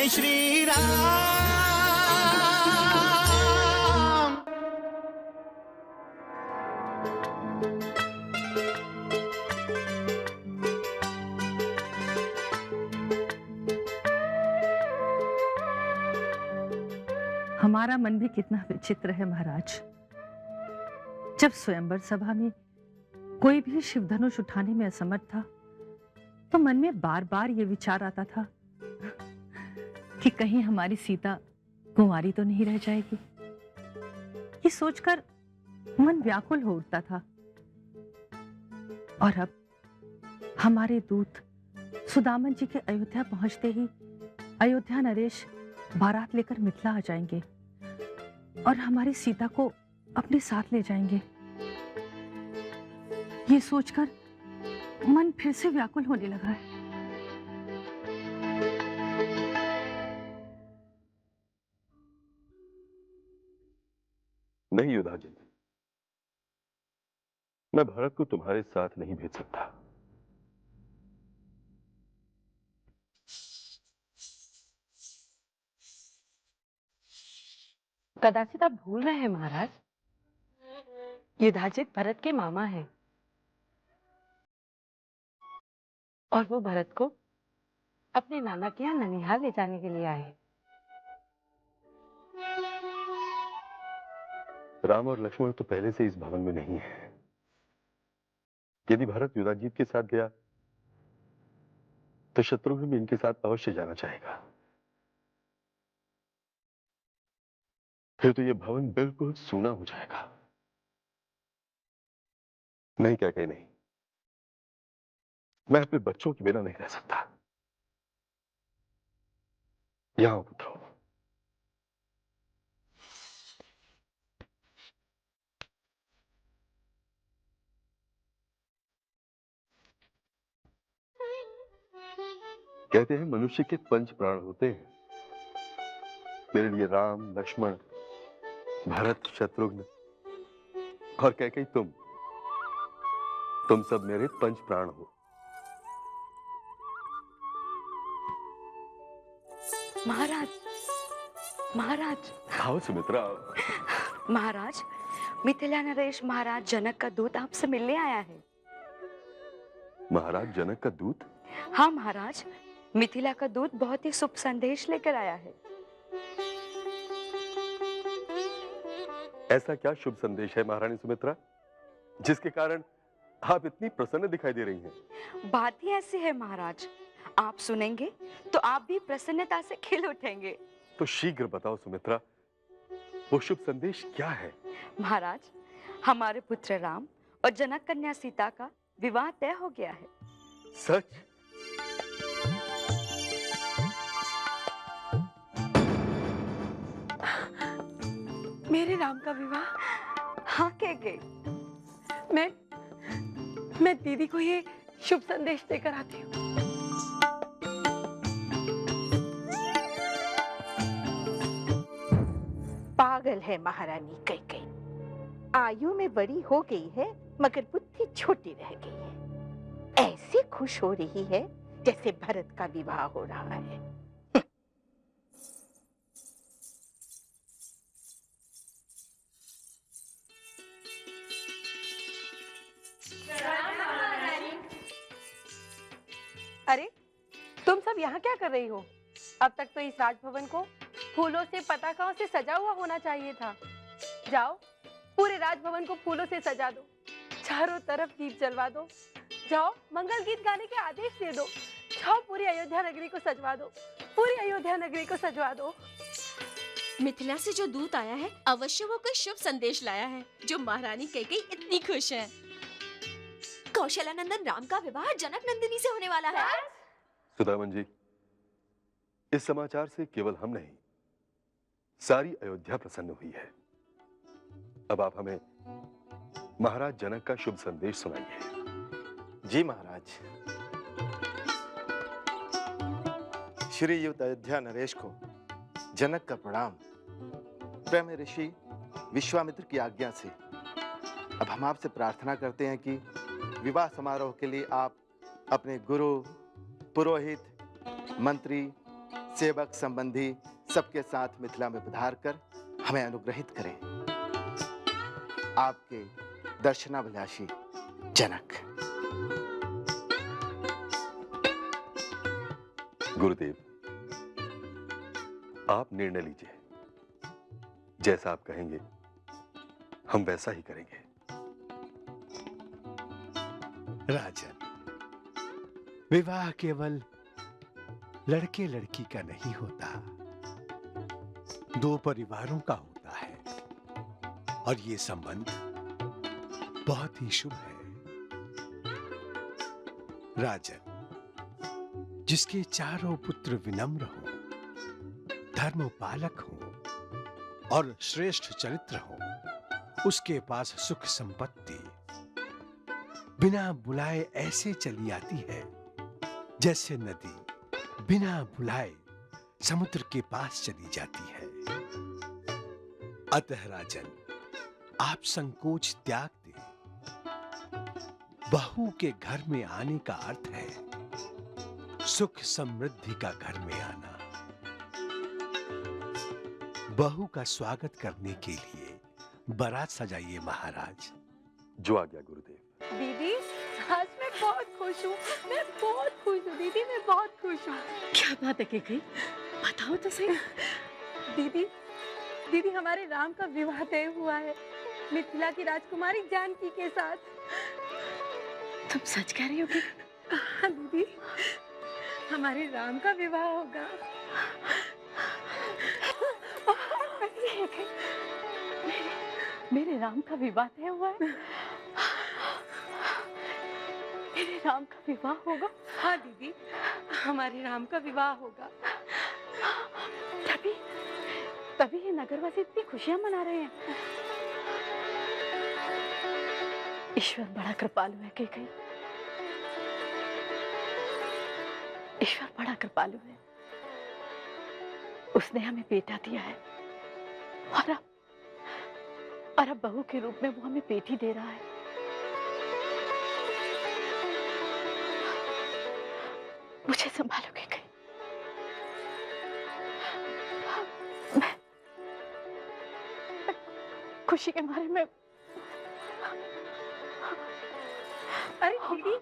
जय श्री राम। हमारा मन भी कितना विचित्र है महाराज। जब स्वयंवर सभा में कोई भी शिव धनुष उठाने में असमर्थ था तो मन में बार बार ये विचार आता था कि कहीं हमारी सीता कुंवारी तो नहीं रह जाएगी। ये सोचकर मन व्याकुल हो उठता था। और अब हमारे दूत सुदामन जी के अयोध्या पहुंचते ही अयोध्या नरेश बारात लेकर मिथिला आ जाएंगे और हमारी सीता को अपने साथ ले जाएंगे। ये सोचकर मन फिर से व्याकुल होने लगा है। नहीं युधाजित, मैं भरत को तुम्हारे साथ नहीं भेज सकता। कदाचित आप भूल रहे हैं महाराज, युधाजित भरत के मामा हैं और वो भरत को अपने नाना के यहाँ ननिहाल ले जाने के लिए आए हैं। राम और लक्ष्मण तो पहले से इस भवन में नहीं है। यदि भरत युधाजित के साथ गया तो शत्रुघ्न भी इनके साथ अवश्य जाना चाहेगा। फिर तो ये भवन बिल्कुल सूना हो जाएगा। नहीं क्या कहीं नहीं, मैं अपने बच्चों के बिना नहीं रह सकता। यहां पुत्रो। कहते हैं मनुष्य के 5 प्राण होते हैं। मेरे लिए राम, लक्ष्मण, भरत, शत्रुघ्न और कैकेयी तुम सब मेरे 5 प्राण हो। महाराज, महाराज। आओ सुमित्रा। महाराज, मिथिला नरेश महाराज जनक का दूत आपसे मिलने आया है। महाराज जनक का दूत? हाँ महाराज, मिथिला का दूत बहुत ही शुभ संदेश लेकर आया है। ऐसा क्या शुभ संदेश है महारानी सुमित्रा, जिसके कारण आप इतनी प्रसन्न दिखाई दे रही हैं? बात ही ऐसी है महाराज, आप सुनेंगे तो आप भी प्रसन्नता से खिल उठेंगे। तो शीघ्र बताओ सुमित्रा, वो शुभ संदेश क्या है? महाराज, हमारे पुत्र राम और जनक कन्या सीता का विवाह तय हो गया है। सच? मेरे राम का विवाह? हाँ के मैं दीदी को ये शुभ संदेश देकर आती हूँ। पागल है महारानी कैकेयी, आयु में बड़ी हो गई है मगर बुद्धि छोटी रह गई है। ऐसे खुश हो रही है जैसे भरत का विवाह हो रहा है। अरे तुम सब यहाँ क्या कर रही हो? अब तक तो इस राजभवन को फूलों से, पताकाओं से सजा हुआ होना चाहिए था। जाओ, पूरे राजभवन को फूलों से सजा दो, चारों तरफ दीप जलवा दो। जाओ, मंगल गीत गाने के आदेश दे दो। जाओ, पूरी अयोध्या नगरी को सजवा दो, पूरी अयोध्या नगरी को सजवा दो। मिथिला से जो दूत आया है अवश्य वो कोई शुभ संदेश लाया है, जो महारानी कैकेयी इतनी खुश है। कौशलानंदन राम का विवाह जनक नंदिनी से होने वाला है। सुदामन जी, इस समाचार से केवल हम नहीं, सारी अयोध्या प्रसन्न हुई है। अब आप हमें महाराज जनक का शुभ संदेश सुनाइए। जी महाराज। श्री युद्ध अयोध्या नरेश को जनक का प्रणाम। प्रेम ऋषि विश्वामित्र की आज्ञा से अब हम आपसे प्रार्थना करते हैं कि विवाह समारोह के लिए आप अपने गुरु, पुरोहित, मंत्री, सेवक संबंधी सबके साथ मिथिला में पधार कर हमें अनुग्रहित करें। आपके दर्शनाभिलाषी जनक। गुरुदेव, आप निर्णय लीजिए। जैसा आप कहेंगे हम वैसा ही करेंगे। राजन, विवाह केवल लड़के लड़की का नहीं होता, दो परिवारों का होता है और ये संबंध बहुत ही शुभ है। राजन, जिसके चारों पुत्र विनम्र हों, धर्मपालक हों और श्रेष्ठ चरित्र हों, उसके पास सुख संपत्ति बिना बुलाए ऐसे चली आती है जैसे नदी बिना बुलाए समुद्र के पास चली जाती है। अतः राजन, आप संकोच त्याग दें। बहू के घर में आने का अर्थ है सुख समृद्धि का घर में आना। बहू का स्वागत करने के लिए बारात सजाइए महाराज। जो आज्ञा गुरुदेव। दीदी, आज मैं बहुत खुश हूँ। मैं बहुत खुश हूँ दीदी, मैं बहुत खुश हूँ। क्या बात है केकई, बताओ तो सही। दीदी, दीदी हमारे राम का विवाह तय हुआ है मिथिला की राजकुमारी जानकी के साथ। तुम सच कह रही हो कि? हाँ दीदी, हमारे राम का विवाह होगा। मेरे राम का विवाह तय हुआ है। मेरे राम का विवाह होगा। हाँ दीदी, हमारे राम का विवाह होगा। तभी तभी ये नगरवासी इतनी खुशियां मना रहे हैं। ईश्वर बड़ा कृपालु है केकई। ईश्वर बड़ा कृपालु है। उसने हमें बेटा दिया है और अब बहू के रूप में वो हमें बेटी दे रहा है। मुझे संभालो केकई। मैं खुशी के मारे में। अरे दीदी,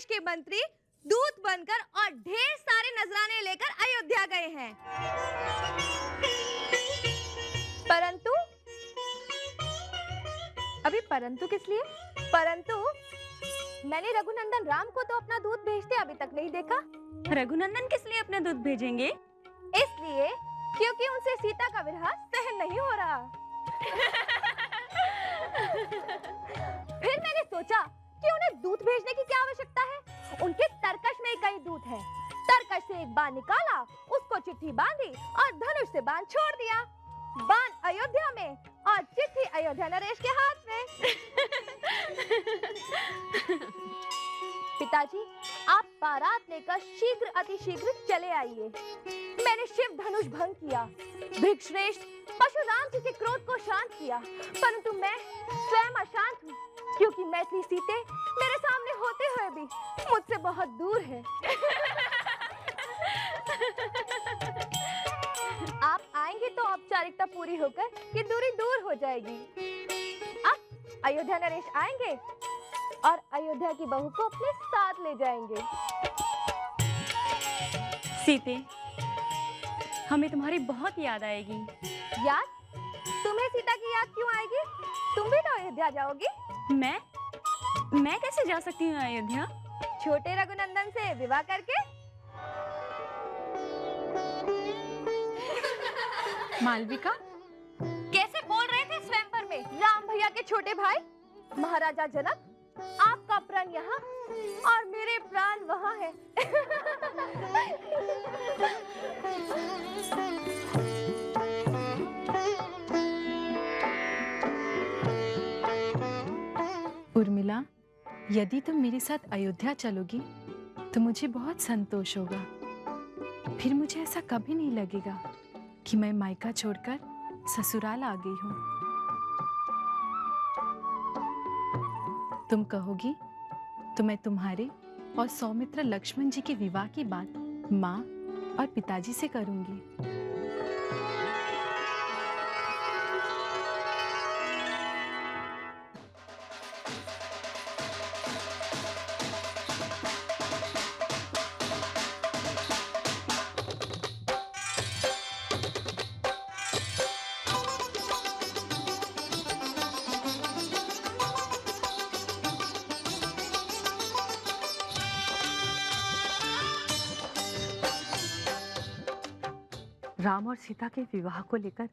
के मंत्री दूत बनकर और ढेर सारे नजराने लेकर अयोध्या गए हैं। परंतु अभी परंतु किस लिए? परंतु मैंने रघुनंदन राम को तो अपना दूत भेजते अभी तक नहीं देखा। रघुनंदन किस लिए अपना दूत भेजेंगे? इसलिए क्योंकि उनसे सीता का विरह सहन नहीं हो रहा। फिर मैंने सोचा कि उन्हें दूत भेजने की क्या आवश्यकता है। उनके तरकश में कई दूत हैं। तरकश से एक बाण निकाला, उसको चिट्ठी बांधी और धनुष से बाण छोड़ दिया। बाण अयोध्या में और चिट्ठी अयोध्या नरेश के हाथ में। पिताजी, आप बारात लेकर शीघ्र अतिशीघ्र चले आइए। मैंने शिव धनुष भंग किया, भृगश्रेष्ठ परशुराम जी के क्रोध को शांत किया, परंतु मैं स्वयं अशांत हूँ क्योंकि मैथिली सीते मेरे सामने होते हुए भी मुझसे बहुत दूर है। आप आएंगे तो औपचारिकता पूरी होकर ये दूरी दूर हो जाएगी। अब अयोध्या नरेश आएंगे और अयोध्या की बहू को अपने साथ ले जाएंगे। सीते, हमें तुम्हारी बहुत याद आएगी। याद? तुम्हें सीता की याद क्यों आएगी? तुम भी तो अयोध्या जाओगी। मैं? मैं कैसे जा सकती हूँ अयोध्या? छोटे रघुनंदन से विवाह करके। मालविका, कैसे बोल रहे थे स्वयंवर में? राम भैया के छोटे भाई महाराजा जनक, आपका प्राण यहाँ और मेरे प्राण वहाँ है। उर्मिला, यदि तुम मेरे साथ अयोध्या चलोगी तो मुझे बहुत संतोष होगा। फिर मुझे ऐसा कभी नहीं लगेगा कि मैं मायका छोड़कर ससुराल आ गई हूँ। तुम कहोगी तो मैं तुम्हारे और सौमित्र लक्ष्मण जी के विवाह की बात माँ और पिताजी से करूंगी। राम और सीता के विवाह को लेकर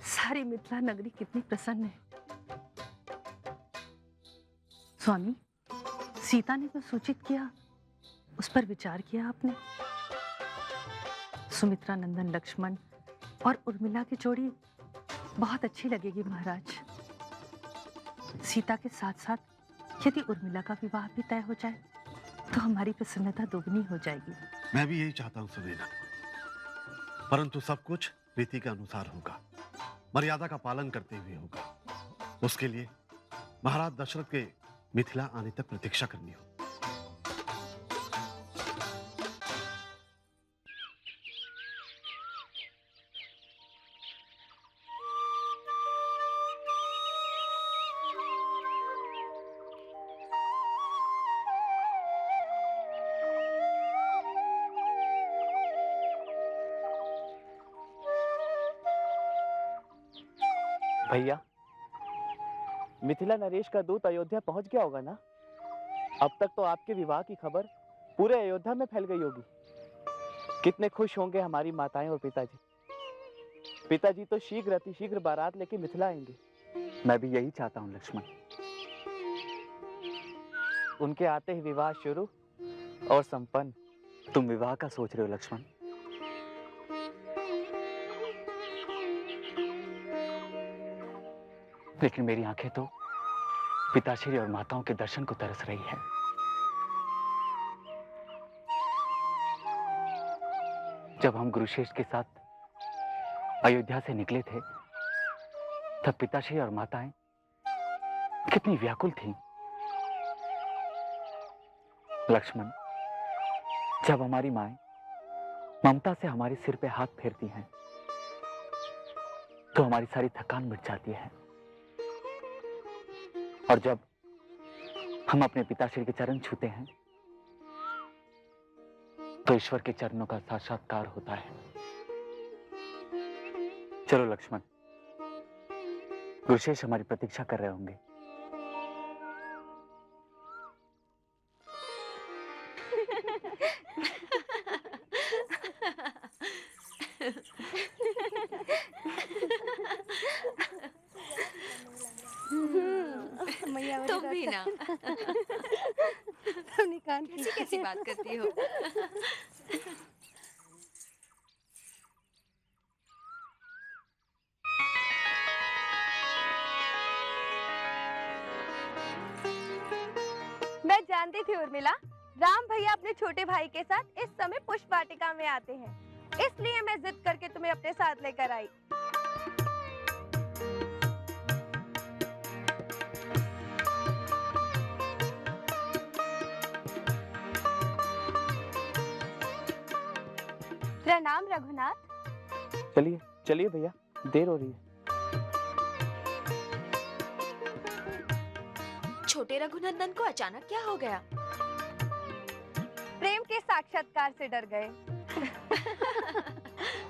सारी मिथिला नगरी कितनी प्रसन्न है। स्वामी, सीता ने जो सूचित किया उस पर विचार किया आपने? सुमित्रा नंदन लक्ष्मण और उर्मिला की जोड़ी बहुत अच्छी लगेगी महाराज। सीता के साथ साथ यदि उर्मिला का विवाह भी तय हो जाए तो हमारी प्रसन्नता दोगुनी हो जाएगी। मैं भी यही चाहता हूँ सुनैना, परंतु सब कुछ रीति के अनुसार होगा, मर्यादा का पालन करते हुए होगा। उसके लिए महाराज दशरथ के मिथिला आने तक प्रतीक्षा करनी हो। भैया, मिथिला नरेश का दूत अयोध्या पहुंच गया होगा ना? अब तक तो आपके विवाह की खबर पूरे अयोध्या में फैल गई होगी। कितने खुश होंगे हमारी माताएं और पिताजी। पिताजी तो शीघ्र अतिशीघ्र बारात लेके मिथिला आएंगे। मैं भी यही चाहता हूँ लक्ष्मण। उनके आते ही विवाह शुरू और संपन्न। तुम विवाह का सोच रहे हो लक्ष्मण? लेकिन मेरी आंखें तो पिताश्री और माताओं के दर्शन को तरस रही है। जब हम गुरुश्रेष्ठ के साथ अयोध्या से निकले थे तब पिताश्री और माताएं कितनी व्याकुल थीं। लक्ष्मण, जब हमारी माएं ममता से हमारे सिर पे हाथ फेरती हैं तो हमारी सारी थकान मिट जाती है। और जब हम अपने पिताश्री के चरण छूते हैं तो ईश्वर के चरणों का साक्षात्कार होता है। चलो लक्ष्मण, गुरुश्रेष्ठ हमारी प्रतीक्षा कर रहे होंगे। तुम भी ना। कैसी कैसी बात करती हो। मैं जानती थी उर्मिला, राम भैया अपने छोटे भाई के साथ इस समय पुष्प वाटिका में आते हैं, इसलिए मैं जिद करके तुम्हें अपने साथ लेकर आई। प्रणाम रघुनाथ। चलिए चलिए भैया, देर हो रही है। छोटे रघुनंदन को अचानक क्या हो गया? प्रेम के साक्षात्कार से डर गए।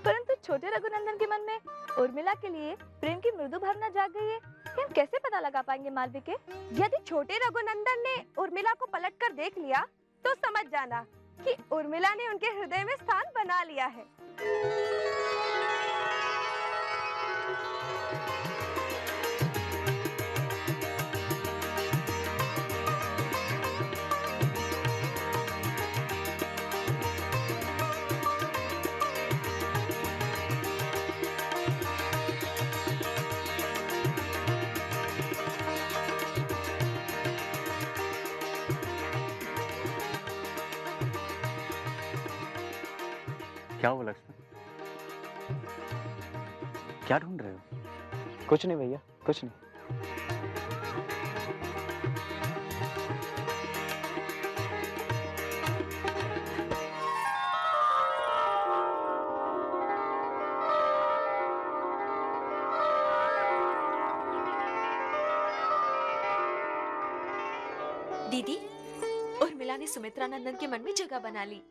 परंतु छोटे रघुनंदन के मन में उर्मिला के लिए प्रेम की मृदु भावना जाग गई है। हम कैसे पता लगा पाएंगे मालविके? यदि छोटे रघुनंदन ने उर्मिला को पलटकर देख लिया तो समझ जाना कि उर्मिला ने उनके हृदय में स्थान बना लिया है। क्या हुआ लक्ष्मण? क्या ढूंढ रहे हो? कुछ नहीं भैया, कुछ नहीं। दीदी, उर्मिला ने सुमित्रा नंदन के मन में जगह बना ली।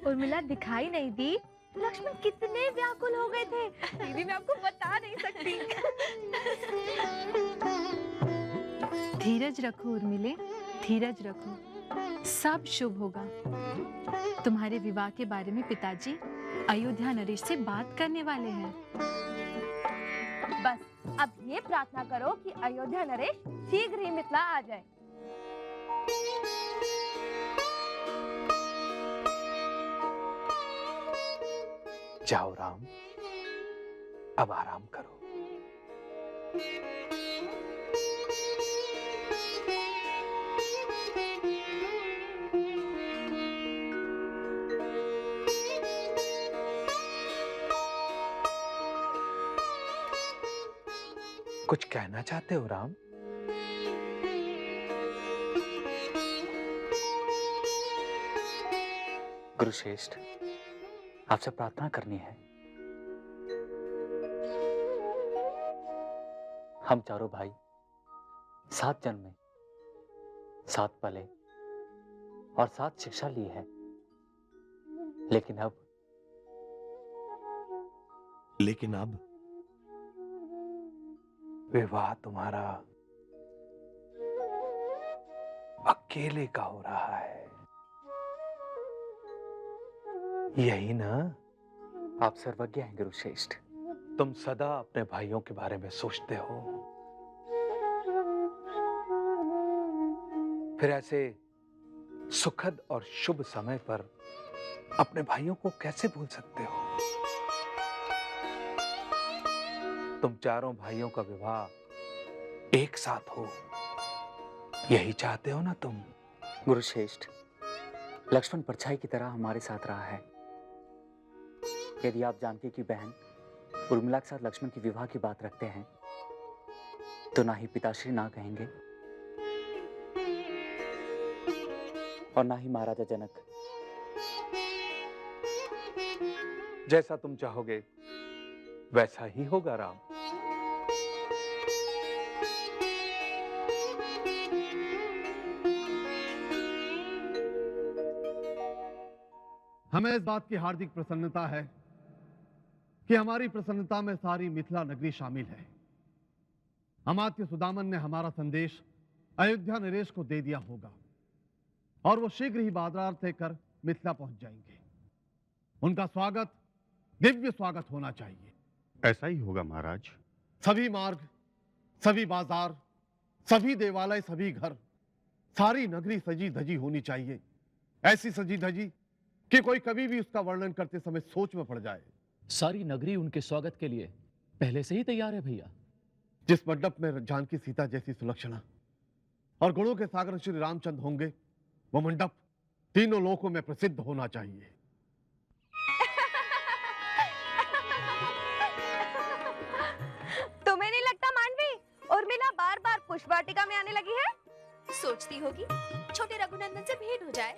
उर्मिला दिखाई नहीं दी। लक्ष्मण कितने व्याकुल हो गए थे दीदी, मैं आपको बता नहीं सकती। धीरज रखो उर्मिले, धीरज रखो, सब शुभ होगा। तुम्हारे विवाह के बारे में पिताजी अयोध्या नरेश से बात करने वाले हैं। बस अब ये प्रार्थना करो कि अयोध्या नरेश शीघ्र ही मिथिला आ जाए। जाओ राम, अब आराम करो। कुछ कहना चाहते हो राम? गुरुश्रेष्ठ, आपसे प्रार्थना करनी है। हम चारों भाई 7 जन्म, 7 पले और 7 शिक्षा ली है, लेकिन अब विवाह तुम्हारा अकेले का हो रहा है, यही ना? आप सर्वज्ञ हैं गुरुश्रेष्ठ। तुम सदा अपने भाइयों के बारे में सोचते हो, फिर ऐसे सुखद और शुभ समय पर अपने भाइयों को कैसे भूल सकते हो? तुम चारों भाइयों का विवाह एक साथ हो, यही चाहते हो ना तुम? गुरुश्रेष्ठ, लक्ष्मण परछाई की तरह हमारे साथ रहा है। यदि आप जानकी की बहन उर्मिला के साथ लक्ष्मण के विवाह की बात रखते हैं तो ना ही पिताश्री ना कहेंगे और ना ही महाराजा जनक। जैसा तुम चाहोगे वैसा ही होगा राम। हमें इस बात की हार्दिक प्रसन्नता है कि हमारी प्रसन्नता में सारी मिथिला नगरी शामिल है। अमात्य सुदामन ने हमारा संदेश अयोध्या नरेश को दे दिया होगा और वो शीघ्र ही बादरार्थ लेकर मिथिला पहुंच जाएंगे। उनका स्वागत, दिव्य स्वागत होना चाहिए। ऐसा ही होगा महाराज। सभी मार्ग, सभी बाजार, सभी देवालय, सभी घर, सारी नगरी सजी धजी होनी चाहिए। ऐसी सजी धजी कि कोई कभी भी उसका वर्णन करते समय सोच में पड़ जाए। सारी नगरी उनके स्वागत के लिए पहले से ही तैयार है भैया। जिस मंडप में जानकी सीता जैसी सुलक्षणा और गुणों के सागर श्री रामचंद्र होंगे, वो मंडप तीनों लोकों में प्रसिद्ध होना चाहिए। तुम्हें नहीं लगता मानवी, उर्मिला बार बार पुष्प वाटिका में आने लगी है? सोचती होगी छोटे रघुनंदन से भेंट हो जाए।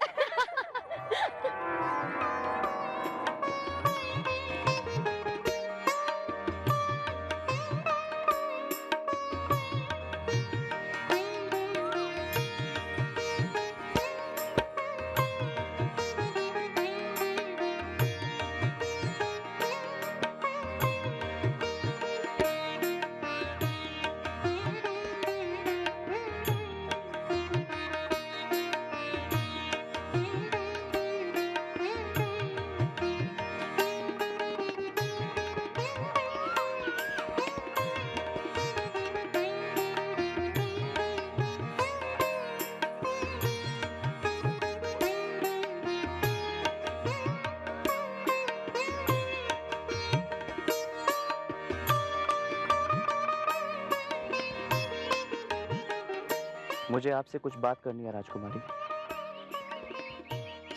मुझे आपसे कुछ बात करनी है राजकुमारी।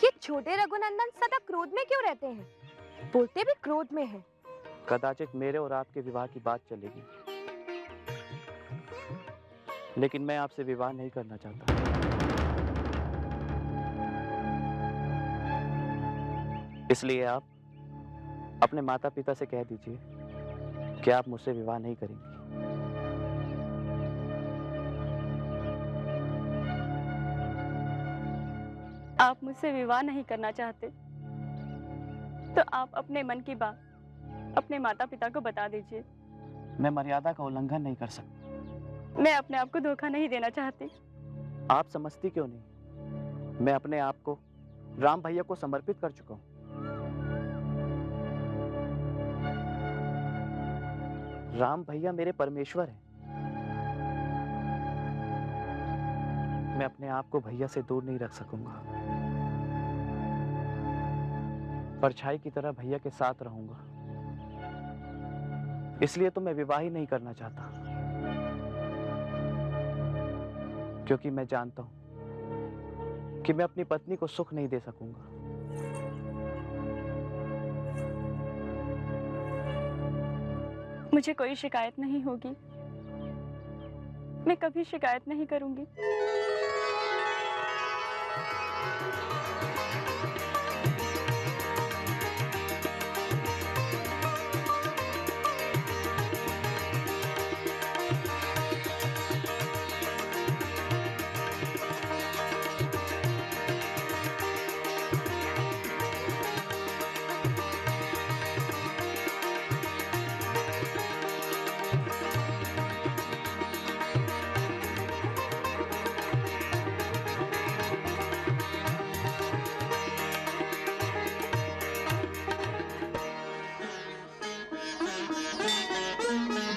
ये छोटे रघुनंदन सदा क्रोध में क्यों रहते हैं? बोलते भी क्रोध में हैं। कदाचित मेरे और आपके विवाह की बात चलेगी, लेकिन मैं आपसे विवाह नहीं करना चाहता। इसलिए आप अपने माता पिता से कह दीजिए कि आप मुझसे विवाह नहीं करेंगी। आप मुझसे विवाह नहीं करना चाहते तो आप अपने मन की बात अपने माता पिता को बता दीजिए। मैं मर्यादा का उल्लंघन नहीं कर सकता। मैं अपने आप को धोखा नहीं देना चाहती। आप समझती क्यों नहीं? मैं अपने आप को राम भैया को समर्पित कर चुका हूं। राम भैया मेरे परमेश्वर हैं। मैं अपने आप को भैया से दूर नहीं रख सकूंगा। परछाई की तरह भैया के साथ रहूंगा। इसलिए तो मैं विवाह ही नहीं करना चाहता, क्योंकि मैं जानता हूं कि मैं अपनी पत्नी को सुख नहीं दे सकूंगा। मुझे कोई शिकायत नहीं होगी। मैं कभी शिकायत नहीं करूंगी।